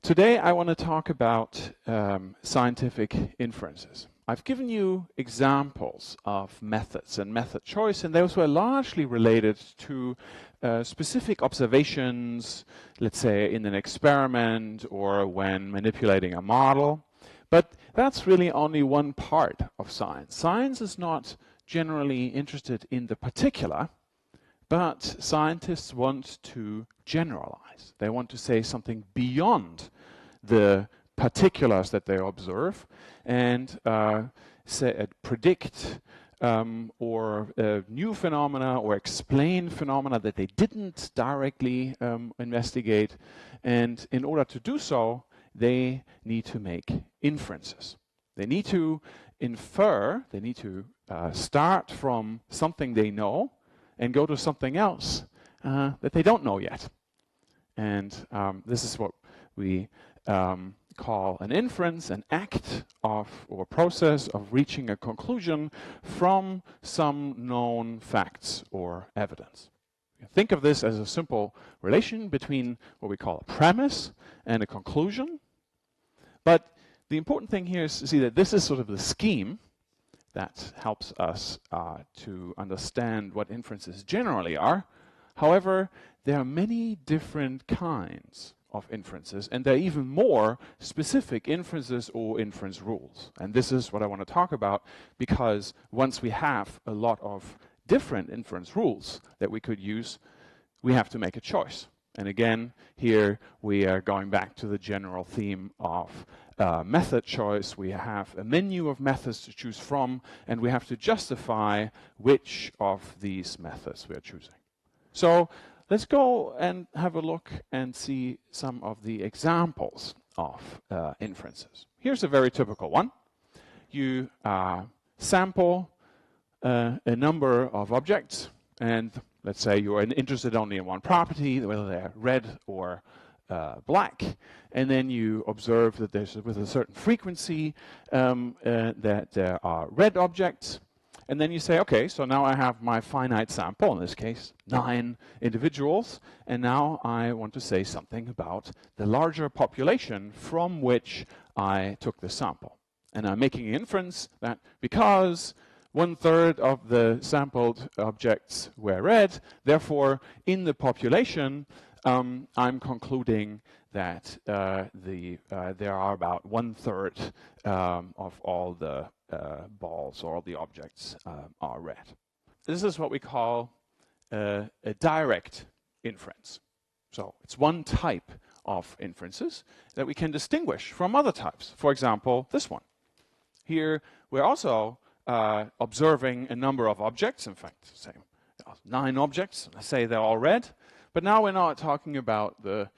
Today I want to talk about scientific inferences. I've given you examples of methods and method choice, and those were largely related to specific observations, let's say in an experiment or when manipulating a model. But that's really only one part of science. Science is not generally interested in the particular, but scientists want to generalize. They want to say something beyond the particulars that they observe and predict or new phenomena or explain phenomena that they didn't directly investigate. And in order to do so, they need to make inferences. They need to infer, they need to start from something they know and go to something else that they don't know yet. And this is what we call an inference, an act of or process of reaching a conclusion from some known facts or evidence. Think of this as a simple relation between what we call a premise and a conclusion. But the important thing here is to see that this is sort of the scheme that helps us to understand what inferences generally are. However, there are many different kinds of inferences, and there are even more specific inferences or inference rules. And this is what I want to talk about, because once we have a lot of different inference rules that we could use, we have to make a choice. And again, here we are going back to the general theme of method choice. We have a menu of methods to choose from, and we have to justify which of these methods we are choosing. So let's go and have a look and see some of the examples of inferences. Here's a very typical one. You sample a number of objects, and let's say you're interested only in one property, whether they're red or black, and then you observe that there's with a certain frequency that there are red objects, and then you say, okay, so now I have my finite sample, in this case 9 individuals, and now I want to say something about the larger population from which I took the sample. And I'm making an inference that because 1/3 of the sampled objects were red, therefore in the population I'm concluding that there are about 1/3 of all the balls or all the objects are red. This is what we call a direct inference. So it's one type of inferences that we can distinguish from other types. For example, this one. Here we're also observing a number of objects, in fact, say 9 objects, let's say they're all red, but now we're not talking about the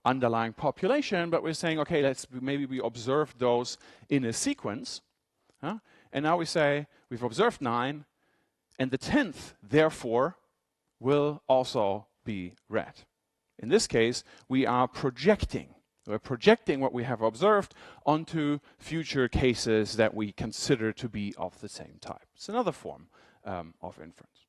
underlying population, but we're saying, okay, maybe we observe those in a sequence, and now we say we've observed 9, and the 10th, therefore, will also be red. In this case, we are projecting. We're projecting what we have observed onto future cases that we consider to be of the same type. It's another form of inference.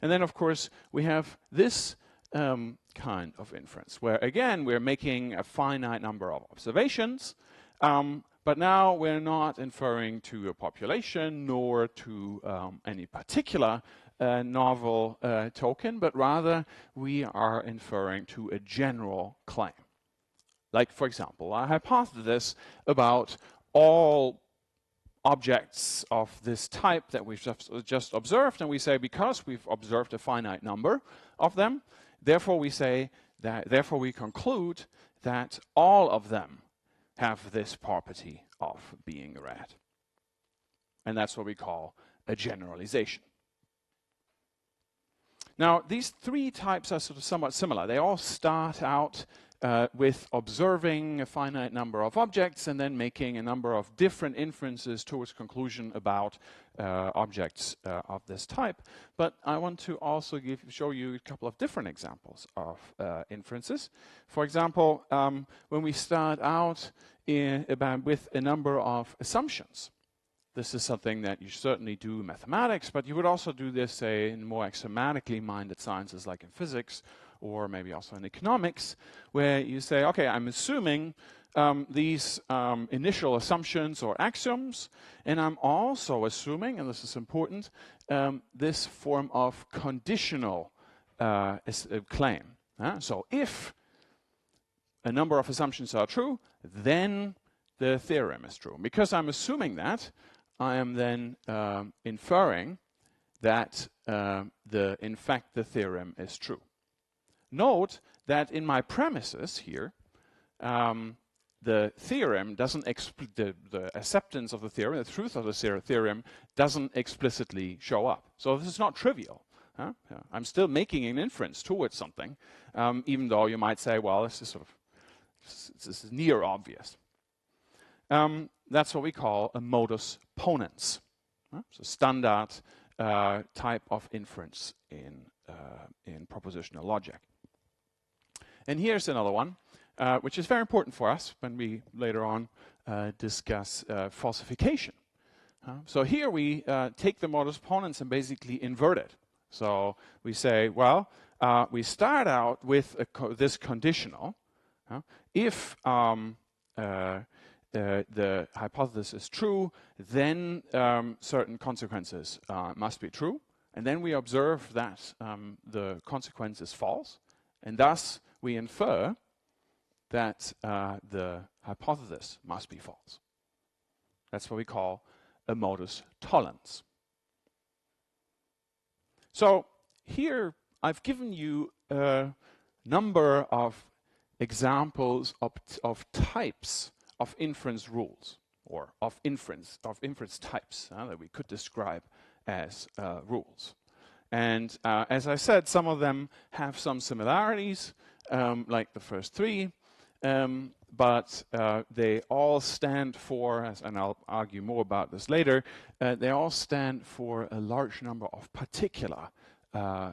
And then, of course, we have this kind of inference, where, again, we're making a finite number of observations, but now we're not inferring to a population nor to any particular novel token, but rather we are inferring to a general claim. Like, for example, a hypothesis about all objects of this type that we've just observed, and we say because we've observed a finite number of them, therefore we conclude that all of them have this property of being red. And that's what we call a generalization. Now, these 3 types are sort of somewhat similar. They all start out with observing a finite number of objects and then making a number of different inferences towards conclusion about objects of this type. But I want to also show you a couple of different examples of inferences. For example, when we start out with a number of assumptions, This is something that you certainly do in mathematics, but you would also do this, say, in more axiomatically minded sciences like in physics or maybe also in economics, where you say, okay, I'm assuming these initial assumptions or axioms, and I'm also assuming, and this is important, this form of conditional claim. So if a number of assumptions are true, then the theorem is true. Because I'm assuming that, I am then inferring that in fact the theorem is true. Note that in my premises here, the theorem doesn't the acceptance of the theorem, the truth of the theorem doesn't explicitly show up. So this is not trivial. I'm still making an inference towards something, even though you might say, well, this is near obvious. That's what we call a modus ponens. It's a standard type of inference in propositional logic. And here's another one, which is very important for us when we later on discuss falsification. So here we take the modus ponens and basically invert it. So we say, well, we start out with this conditional. If the hypothesis is true, then certain consequences must be true. And then we observe that the consequence is false. And thus, we infer that the hypothesis must be false. That's what we call a modus tollens. So here, I've given you a number of examples of types of inference rules, or of inference types that we could describe as rules. And as I said, some of them have some similarities, like the first three, but they all stand for, and I'll argue more about this later, they all stand for a large number of particular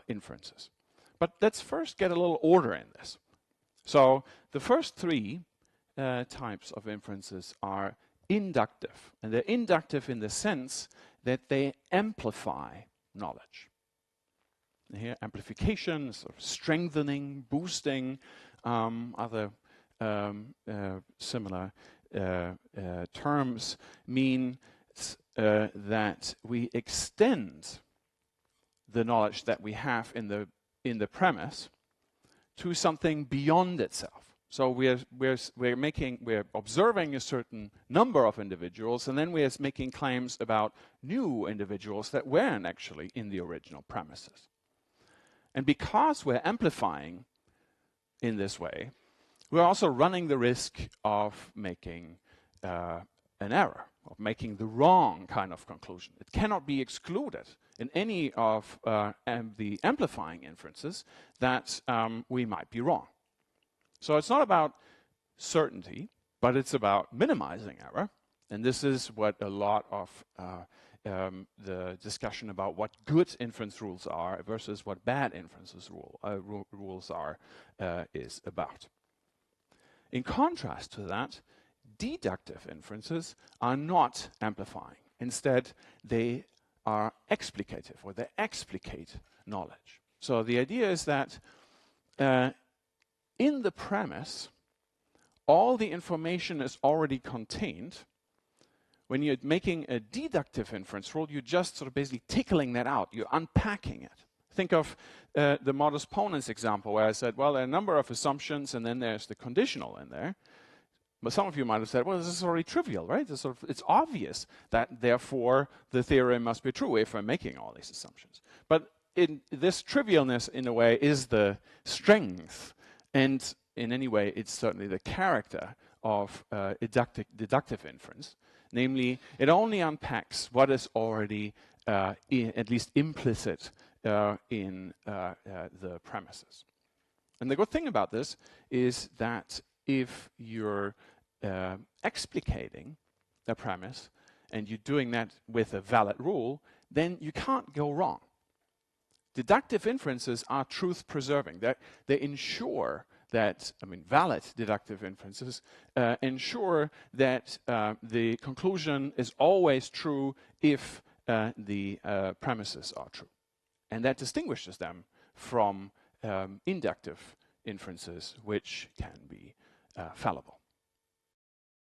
inferences. But let's first get a little order in this. So the first three types of inferences are inductive. And they're inductive in the sense that they amplify knowledge. And here, amplification, sort of strengthening, boosting, other similar terms mean that we extend the knowledge that we have in the premise to something beyond itself. So we're observing a certain number of individuals, and then we're making claims about new individuals that weren't actually in the original premises. And because we're amplifying in this way, we're also running the risk of making an error, of making the wrong kind of conclusion. It cannot be excluded in any of the amplifying inferences that we might be wrong. So it's not about certainty, but it's about minimizing error. And this is what a lot of the discussion about what good inference rules are versus what bad inferences rules are is about. In contrast to that, deductive inferences are not amplifying. Instead, they are explicative, or they explicate knowledge. So the idea is that in the premise, all the information is already contained. When you're making a deductive inference rule, you're just sort of basically tickling that out. You're unpacking it. Think of the modus ponens example where I said, well, there are a number of assumptions and then there's the conditional in there. But some of you might have said, well, this is already trivial, right? It's obvious that therefore the theorem must be true if I'm making all these assumptions. But this trivialness, in a way, is the strength. And in any way, it's certainly the character of deductive inference. Namely, it only unpacks what is already at least implicit in the premises. And the good thing about this is that if you're explicating a premise and you're doing that with a valid rule, then you can't go wrong. Deductive inferences are truth-preserving. They ensure that, valid deductive inferences ensure that the conclusion is always true if the premises are true. And that distinguishes them from inductive inferences, which can be fallible.